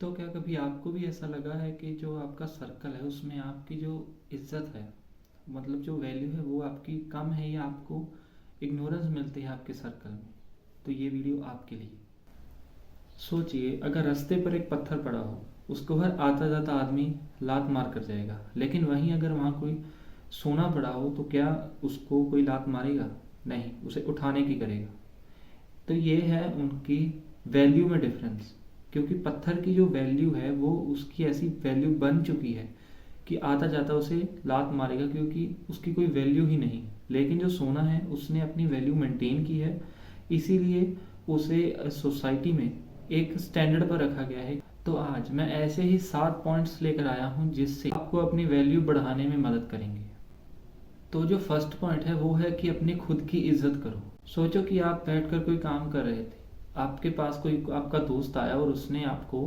तो क्या कभी आपको भी ऐसा लगा है कि जो आपका सर्कल है उसमें आपकी जो इज्जत है, मतलब जो वैल्यू है वो आपकी कम है या आपको इग्नोरेंस मिलती है आपके सर्कल में? तो ये वीडियो आपके लिए। सोचिए, अगर रास्ते पर एक पत्थर पड़ा हो, उसको हर आता जाता आदमी लात मार कर जाएगा, लेकिन वहीं अगर वहाँ कोई सोना पड़ा हो तो क्या उसको कोई लात मारेगा? नहीं, उसे उठाने की करेगा। तो ये है उनकी वैल्यू में डिफरेंस। क्योंकि पत्थर की जो वैल्यू है वो उसकी ऐसी वैल्यू बन चुकी है कि आता जाता उसे लात मारेगा, क्योंकि उसकी कोई वैल्यू ही नहीं। लेकिन जो सोना है उसने अपनी वैल्यू मेंटेन की है, इसीलिए उसे सोसाइटी में एक स्टैंडर्ड पर रखा गया है। तो आज मैं ऐसे ही 7 पॉइंट्स लेकर आया हूँ जिससे आपको अपनी वैल्यू बढ़ाने में मदद करेंगे। तो जो फर्स्ट पॉइंट है वो है कि अपनी खुद की इज्जत करो। सोचो कि आप बैठकर कोई काम कर रहे थे, आपके पास कोई आपका दोस्त आया और उसने आपको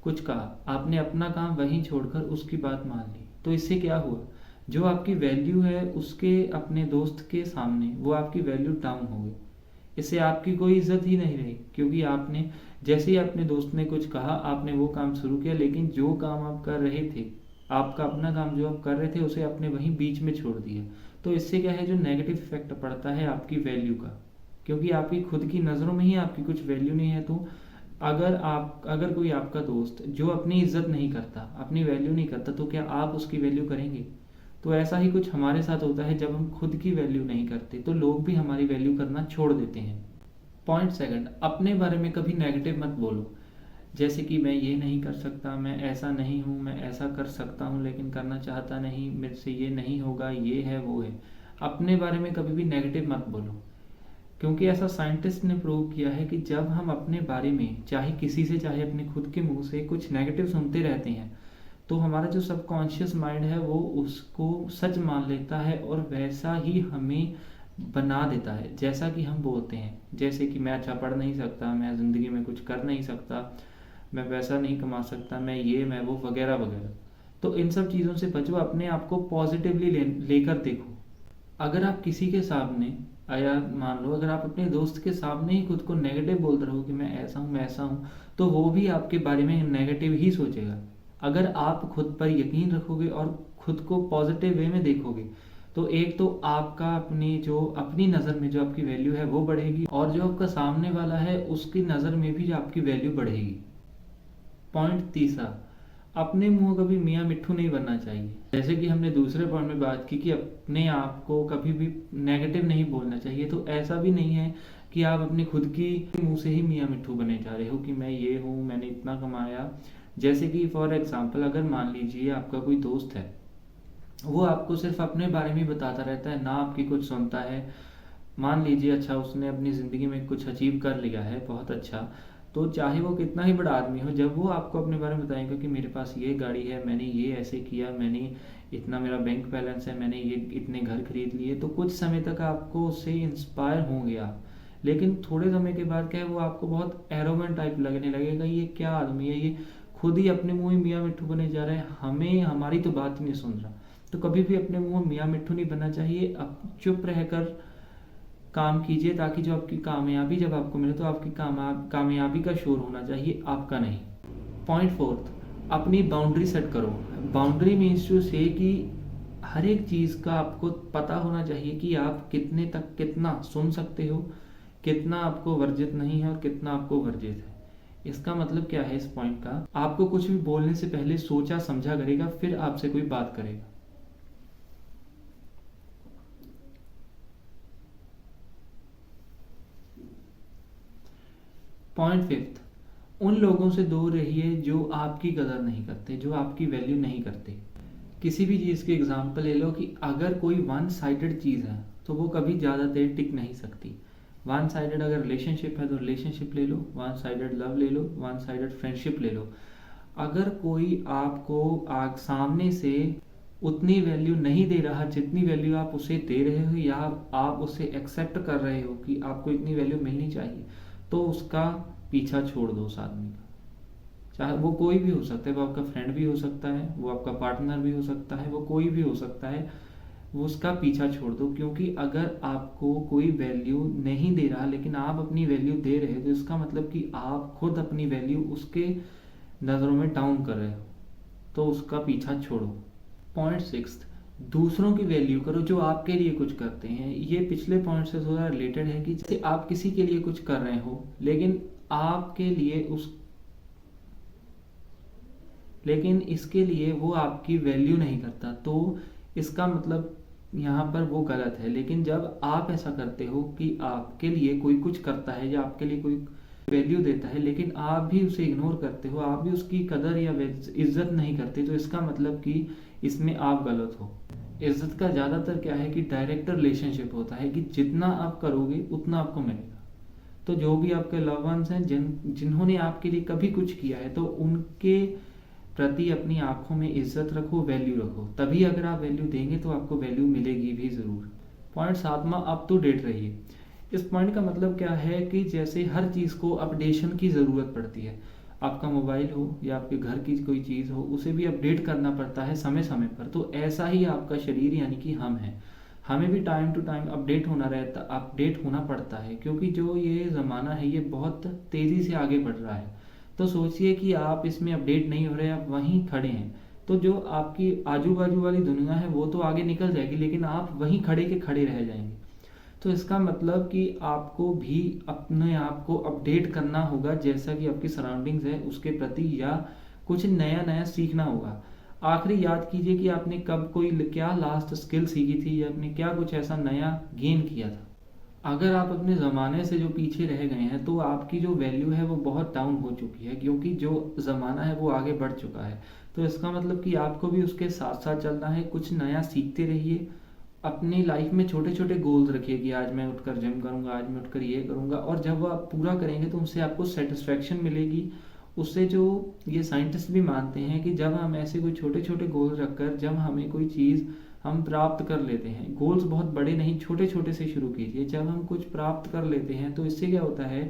कुछ कहा, आपने अपना काम वहीं छोड़कर उसकी बात मान ली। तो इससे क्या हुआ? जो आपकी वैल्यू है उसके अपने दोस्त के सामने वो आपकी वैल्यू डाउन हो गई। इससे आपकी कोई इज्जत ही नहीं रही, क्योंकि आपने जैसे ही अपने दोस्त ने कुछ कहा आपने वो काम शुरू किया, लेकिन जो काम आप कर रहे थे, आपका अपना काम जो आप कर रहे थे उसे आपने वहीं बीच में छोड़ दिया। तो इससे क्या है, जो नेगेटिव इफेक्ट पड़ता है आपकी वैल्यू का, क्योंकि आपकी खुद की नज़रों में ही आपकी कुछ वैल्यू नहीं है। तो अगर कोई आपका दोस्त जो अपनी इज्जत नहीं करता, अपनी वैल्यू नहीं करता, तो क्या आप उसकी वैल्यू करेंगे? तो ऐसा ही कुछ हमारे साथ होता है, जब हम खुद की वैल्यू नहीं करते तो लोग भी हमारी वैल्यू करना छोड़ देते हैं। पॉइंट सेकंड, अपने बारे में कभी नेगेटिव मत बोलो। जैसे कि मैं ये नहीं कर सकता, मैं ऐसा नहीं हूँ, मैं ऐसा कर सकता हूँ लेकिन करना चाहता नहीं, मेरे से ये नहीं होगा, ये है वो है। अपने बारे में कभी भी नेगेटिव मत बोलो, क्योंकि ऐसा साइंटिस्ट ने प्रूव किया है कि जब हम अपने बारे में चाहे किसी से चाहे अपने खुद के मुंह से कुछ नेगेटिव सुनते रहते हैं, तो हमारा जो सबकॉन्शियस माइंड है वो उसको सच मान लेता है और वैसा ही हमें बना देता है जैसा कि हम बोलते हैं। जैसे कि मैं अच्छा पढ़ नहीं सकता, मैं ज़िंदगी में कुछ कर नहीं सकता, मैं पैसा नहीं कमा सकता, मैं ये मैं वो वगैरह वगैरह। तो इन सब चीज़ों से बचो, अपने आप को पॉजिटिवली लेकर देखो। अगर आप किसी के सामने, या मान लो अगर आप अपने दोस्त के सामने ही खुद को नेगेटिव बोलते रहो कि मैं ऐसा हूँ मैं ऐसा हूँ, तो वो भी आपके बारे में नेगेटिव ही सोचेगा। अगर आप खुद पर यकीन रखोगे और खुद को पॉजिटिव वे में देखोगे, तो एक तो आपका अपनी नज़र में जो आपकी वैल्यू है वो बढ़ेगी, और जो आपका सामने वाला है उसकी नज़र में भी जो आपकी वैल्यू बढ़ेगी। पॉइंट तीसरा, अपने मुंह कभी मियाँ मिट्ठू नहीं बनना चाहिए। जैसे कि हमने दूसरे पॉइंट में बात की कि अपने आप को कभी भी नेगेटिव नहीं बोलना चाहिए, तो ऐसा भी नहीं है कि आप अपने खुद की मुंह से ही मियाँ मिट्ठू बनने जा रहे हो कि मैं ये हूँ, मैंने इतना कमाया। जैसे कि फॉर एग्जाम्पल, अगर मान लीजिए आपका कोई दोस्त है, वो आपको सिर्फ अपने बारे में बताता रहता है, ना आपकी कुछ सुनता है। मान लीजिए अच्छा उसने अपनी ज़िंदगी में कुछ अचीव कर लिया है, बहुत अच्छा, तो चाहे वो कितना ही बड़ा आदमी हो, जब वो आपको अपने बारे में बताएगा कि मेरे पास ये गाड़ी है, मैंने ये ऐसे किया, मैंने इतना मेरा बैंक बैलेंस है, मैंने ये इतने घर खरीद लिए, तो कुछ समय तक आपको उससे इंस्पायर होंगे आप। लेकिन थोड़े समय के बाद क्या है, वो आपको बहुत एरोगेंट टाइप लगने लगेगा, ये क्या आदमी है, ये खुद ही अपने मुंह ही मियाँ मिट्ठू बने जा रहा है, हमें हमारी तो बात ही नहीं सुन रहा। तो कभी भी अपने मुंह मियाँ मिट्ठू नहीं बनना चाहिए। अब चुप रहकर काम कीजिए, ताकि जो आपकी कामयाबी जब आपको मिले तो आपकी कामयाबी का शोर होना चाहिए, आपका नहीं। पॉइंट फोर्थ, अपनी बाउंड्री सेट करो। बाउंड्री मीन्स टू से कि हर एक चीज़ का आपको पता होना चाहिए कि आप कितने तक कितना सुन सकते हो, कितना आपको वर्जित नहीं है और कितना आपको वर्जित है। इसका मतलब क्या है इस पॉइंट का, आपको कुछ भी बोलने से पहले सोचा समझा करेगा, फिर आपसे कोई बात करेगा। पॉइंट फिफ्थ, उन लोगों से दूर रहिए जो आपकी कदर नहीं करते, जो आपकी वैल्यू नहीं करते। किसी भी चीज़ की एग्जांपल ले लो कि अगर कोई वन साइडेड चीज़ है तो वो कभी ज़्यादा देर टिक नहीं सकती। वन साइडेड अगर रिलेशनशिप है तो रिलेशनशिप ले लो, वन साइडेड लव ले लो, वन साइडेड फ्रेंडशिप ले लो। अगर कोई आपको सामने से उतनी वैल्यू नहीं दे रहा जितनी वैल्यू आप उसे दे रहे हो, या आप उसे एक्सेप्ट कर रहे हो कि आपको इतनी वैल्यू मिलनी चाहिए, तो उसका पीछा छोड़ दो उस आदमी का। चाहे वो कोई भी हो सकता है, वो आपका फ्रेंड भी हो सकता है, वो आपका पार्टनर भी हो सकता है, वो कोई भी हो सकता है, वो उसका पीछा छोड़ दो। क्योंकि अगर आपको कोई वैल्यू नहीं दे रहा लेकिन आप अपनी वैल्यू दे रहे हो, तो इसका मतलब कि आप खुद अपनी वैल्यू उसके नज़रों में डाउन कर रहे हो, तो उसका पीछा छोड़ो। पॉइंट सिक्स, दूसरों की वैल्यू करो जो आपके लिए कुछ करते हैं। ये पिछले पॉइंट से थोड़ा रिलेटेड है कि जैसे आप किसी के लिए कुछ कर रहे हो, लेकिन इसके लिए वो आपकी वैल्यू नहीं करता, तो इसका मतलब यहाँ पर वो गलत है। लेकिन जब आप ऐसा करते हो कि आपके लिए कोई कुछ करता है या आपके लिए कोई वैल्यू देता है, लेकिन आप भी उसे इग्नोर करते हो, आप भी उसकी कदर या इज्जत नहीं करते, तो इसका मतलब कि इसमें आप गलत हो। इज्जत का ज़्यादातर क्या है कि डायरेक्ट रिलेशनशिप होता है कि जितना आप करोगे उतना आपको मिलेगा। तो जो भी आपके लव वंस हैं, जिन्होंने आपके लिए कभी कुछ किया है, तो उनके प्रति अपनी आंखों में इज्जत रखो, वैल्यू रखो। तभी अगर आप वैल्यू देंगे तो आपको वैल्यू मिलेगी भी ज़रूर। पॉइंट सातवां, अप टू डेट रहिए। इस पॉइंट का मतलब क्या है कि जैसे हर चीज़ को अपडेशन की ज़रूरत पड़ती है, आपका मोबाइल हो या आपके घर की कोई चीज़ हो, उसे भी अपडेट करना पड़ता है समय समय पर। तो ऐसा ही आपका शरीर यानी कि हम हैं, हमें भी टाइम टू टाइम अपडेट होना पड़ता है, क्योंकि जो ये ज़माना है ये बहुत तेज़ी से आगे बढ़ रहा है। तो सोचिए कि आप इसमें अपडेट नहीं हो रहे, आप वहीं खड़े हैं, तो जो आपकी आजू बाजू वाली दुनिया है वो तो आगे निकल जाएगी, लेकिन आप वहीं खड़े के खड़े रह जाएंगे। तो इसका मतलब कि आपको भी अपने आप को अपडेट करना होगा, जैसा कि आपकी सराउंडिंग्स है उसके प्रति, या कुछ नया नया सीखना होगा। आखिरी याद कीजिए कि आपने कब कोई क्या लास्ट स्किल सीखी थी, या आपने क्या कुछ ऐसा नया गेन किया था। अगर आप अपने ज़माने से जो पीछे रह गए हैं, तो आपकी जो वैल्यू है वो बहुत डाउन हो चुकी है, क्योंकि जो ज़माना है वो आगे बढ़ चुका है। तो इसका मतलब कि आपको भी उसके साथ साथ चलना है, कुछ नया सीखते रहिए। अपनी लाइफ में छोटे छोटे गोल्स रखिए कि आज मैं उठकर जिम करूंगा, आज मैं उठकर ये करूंगा, और जब वो आप पूरा करेंगे तो उससे आपको सेटिस्फेक्शन मिलेगी। उससे जो ये साइंटिस्ट भी मानते हैं कि जब हम ऐसे कोई छोटे छोटे गोल रखकर जब हमें कोई चीज़ हम प्राप्त कर लेते हैं, गोल्स बहुत बड़े नहीं, छोटे छोटे से शुरू कीजिए। जब हम कुछ प्राप्त कर लेते हैं तो इससे क्या होता है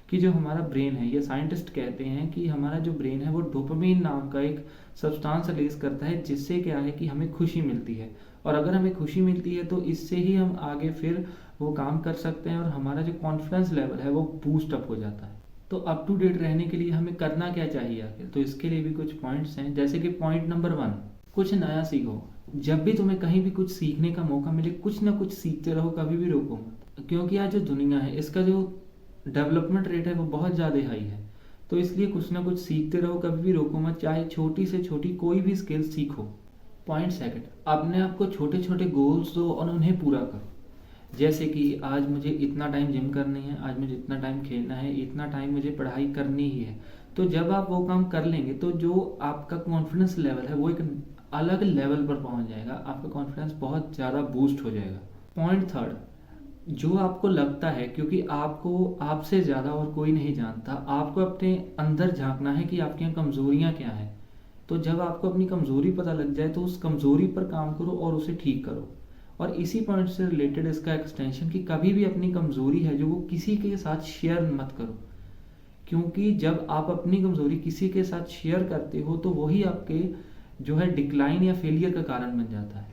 कि जो हमारा ब्रेन है, ये साइंटिस्ट कहते हैं कि हमारा जो ब्रेन है वो डोपामिन नाम का एक सब्सटेंस रिलीज करता है, जिससे क्या है कि हमें खुशी मिलती है। और अगर हमें खुशी मिलती है तो इससे ही हम आगे फिर वो काम कर सकते हैं, और हमारा जो कॉन्फिडेंस लेवल है वो बूस्ट अप हो जाता है। तो अप टू डेट रहने के लिए हमें करना क्या चाहिए आखिर, तो इसके लिए भी कुछ पॉइंट्स हैं। जैसे कि पॉइंट नंबर 1, कुछ नया सीखो। जब भी तुम्हें कहीं भी कुछ सीखने का मौका मिले, कुछ ना कुछ सीखते रहो, कभी भी रोको मत, क्योंकि आज जो दुनिया है इसका जो डेवलपमेंट रेट है वो बहुत ज़्यादा हाई है। तो इसलिए कुछ ना कुछ सीखते रहो, कभी भी रोको मत, चाहे छोटी से छोटी कोई भी स्किल सीखो। पॉइंट सेकंड, अपने आप को छोटे छोटे गोल्स दो और उन्हें पूरा करो। जैसे कि आज मुझे इतना टाइम जिम करनी है, आज मुझे इतना टाइम खेलना है, इतना टाइम मुझे पढ़ाई करनी ही है। तो जब आप वो काम कर लेंगे तो जो आपका कॉन्फिडेंस लेवल है वो एक अलग लेवल पर पहुंच जाएगा, आपका कॉन्फिडेंस बहुत ज़्यादा बूस्ट हो जाएगा। पॉइंट थर्ड, जो आपको लगता है, क्योंकि आपको आपसे ज़्यादा और कोई नहीं जानता, आपको अपने अंदर झांकना है कि आपकी कमज़ोरियाँ क्या हैं। तो जब आपको अपनी कमज़ोरी पता लग जाए तो उस कमज़ोरी पर काम करो और उसे ठीक करो। और इसी पॉइंट से रिलेटेड इसका एक्सटेंशन कि कभी भी अपनी कमज़ोरी है जो वो किसी के साथ शेयर मत करो, क्योंकि जब आप अपनी कमज़ोरी किसी के साथ शेयर करते हो तो वही आपके जो है डिक्लाइन या फेलियर का कारण बन जाता है।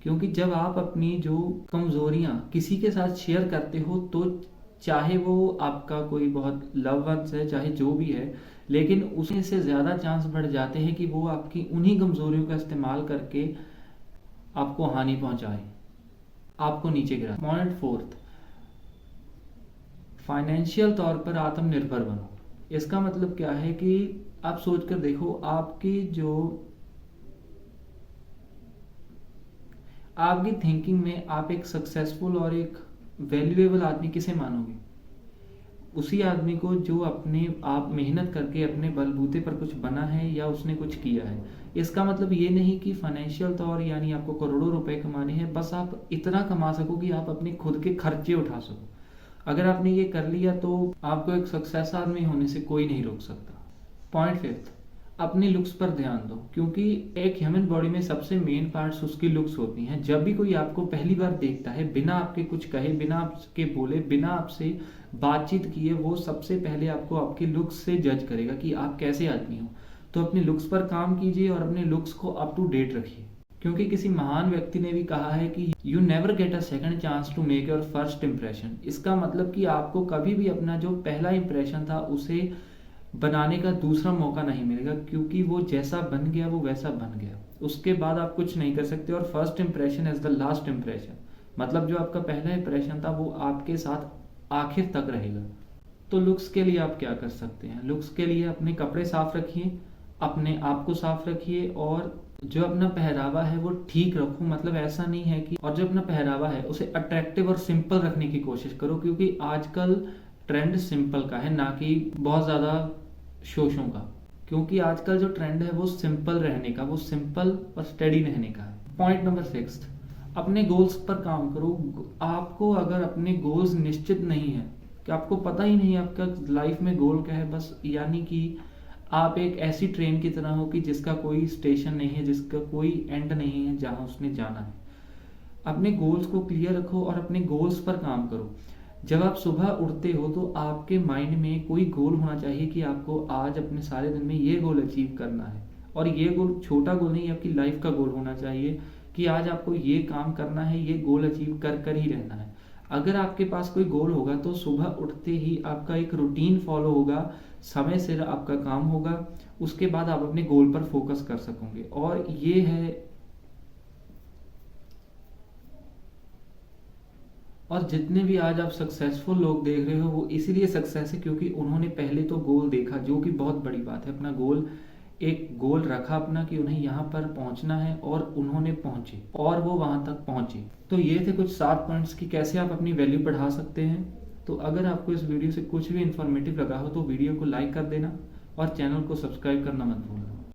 क्योंकि जब आप अपनी जो कमज़ोरियाँ किसी के साथ शेयर करते हो, तो चाहे वो आपका कोई बहुत लव वंस है, चाहे जो भी है, लेकिन उसमें से ज़्यादा चांस बढ़ जाते हैं कि वो आपकी उन्हीं कमज़ोरियों का इस्तेमाल करके आपको हानि पहुंचाए, आपको नीचे गिरा। पॉइंट फोर्थ, फाइनेंशियल तौर पर आत्मनिर्भर बनो। इसका मतलब क्या है कि आप सोच कर देखो, आपकी थिंकिंग में आप एक सक्सेसफुल और एक वैल्यूएबल आदमी किसे मानोगे? उसी आदमी को जो अपने आप मेहनत करके अपने बलबूते पर कुछ बना है या उसने कुछ किया है। इसका मतलब ये नहीं कि फाइनेंशियल तौर यानी आपको करोड़ों रुपए कमाने हैं, बस आप इतना कमा सको कि आप अपने खुद के खर्चे उठा सको। अगर आपने ये कर लिया तो आपको एक सक्सेस आदमी होने से कोई नहीं रोक सकता। पॉइंट फिफ्थ, अपनी लुक्स पर ध्यान दो, क्योंकि एक ह्यूमन बॉडी में सबसे मेन पार्ट्स उसकी लुक्स होती हैं। जब भी कोई आपको पहली बार देखता है, बिना आपके कुछ कहे, बिना आपके बोले, बिना आपसे बातचीत किए, वो सबसे पहले आपको आपकी लुक्स से जज करेगा कि आप कैसे आदमी हो। तो अपनी लुक्स पर काम कीजिए और अपने लुक्स को अप टू डेट रखिए, क्योंकि किसी महान व्यक्ति ने भी कहा है कि you never get a second chance to make your first impression. इसका मतलब कि आपको कभी भी अपना जो पहला इंप्रेशन था उसे बनाने का दूसरा मौका नहीं मिलेगा, क्योंकि वो जैसा बन गया वो वैसा बन गया। उसके बाद आप कुछ नहीं कर सकते। और first impression is the last impression, मतलब जो आपका पहला इंप्रेशन था वो आपके साथ आखिर तक रहेगा। तो लुक्स के लिए आप क्या कर सकते हैं? लुक्स के लिए अपने कपड़े साफ रखिए, अपने आप को साफ रखिए, और जो अपना पहरावा है वो ठीक रखो। मतलब ऐसा नहीं है कि, और जो अपना पहरावा है उसे अट्रैक्टिव और सिंपल रखने की कोशिश करो, क्योंकि आजकल ट्रेंड सिंपल का है, ना कि बहुत ज़्यादा शोशों का। क्योंकि आजकल जो ट्रेंड है वो सिंपल रहने का, वो सिंपल और स्टडी रहने का है। पॉइंट नंबर 6, अपने गोल्स पर काम करो। आपको अगर अपने गोल्स निश्चित नहीं है, कि आपको पता ही नहीं है आपका लाइफ में गोल क्या है, बस यानी कि आप एक ऐसी ट्रेन की तरह हो कि जिसका कोई स्टेशन नहीं है, जिसका कोई एंड नहीं है जहां उसने जाना है। अपने गोल्स को क्लियर रखो और अपने गोल्स पर काम करो। जब आप सुबह उठते हो तो आपके माइंड में कोई गोल होना चाहिए कि आपको आज अपने सारे दिन में ये गोल अचीव करना है। और ये गोल छोटा गोल नहीं, आपकी लाइफ का गोल होना चाहिए कि आज आपको ये काम करना है, ये गोल अचीव कर कर ही रहना है। अगर आपके पास कोई गोल होगा तो सुबह उठते ही आपका एक रूटीन फॉलो होगा, समय से आपका काम होगा, उसके बाद आप अपने गोल पर फोकस कर सकोगे। और ये है, और जितने भी आज आप सक्सेसफुल लोग देख रहे हो वो इसीलिए सक्सेस है क्योंकि उन्होंने पहले तो गोल देखा, जो कि बहुत बड़ी बात है। अपना गोल, एक गोल रखा अपना कि उन्हें यहाँ पर पहुंचना है, और उन्होंने पहुंचे और वो वहां तक पहुंचे। तो ये थे कुछ 7 पॉइंट्स कि कैसे आप अपनी वैल्यू बढ़ा सकते हैं। तो अगर आपको इस वीडियो से कुछ भी इंफॉर्मेटिव लगा हो तो वीडियो को लाइक कर देना और चैनल को सब्सक्राइब करना मत भूलना।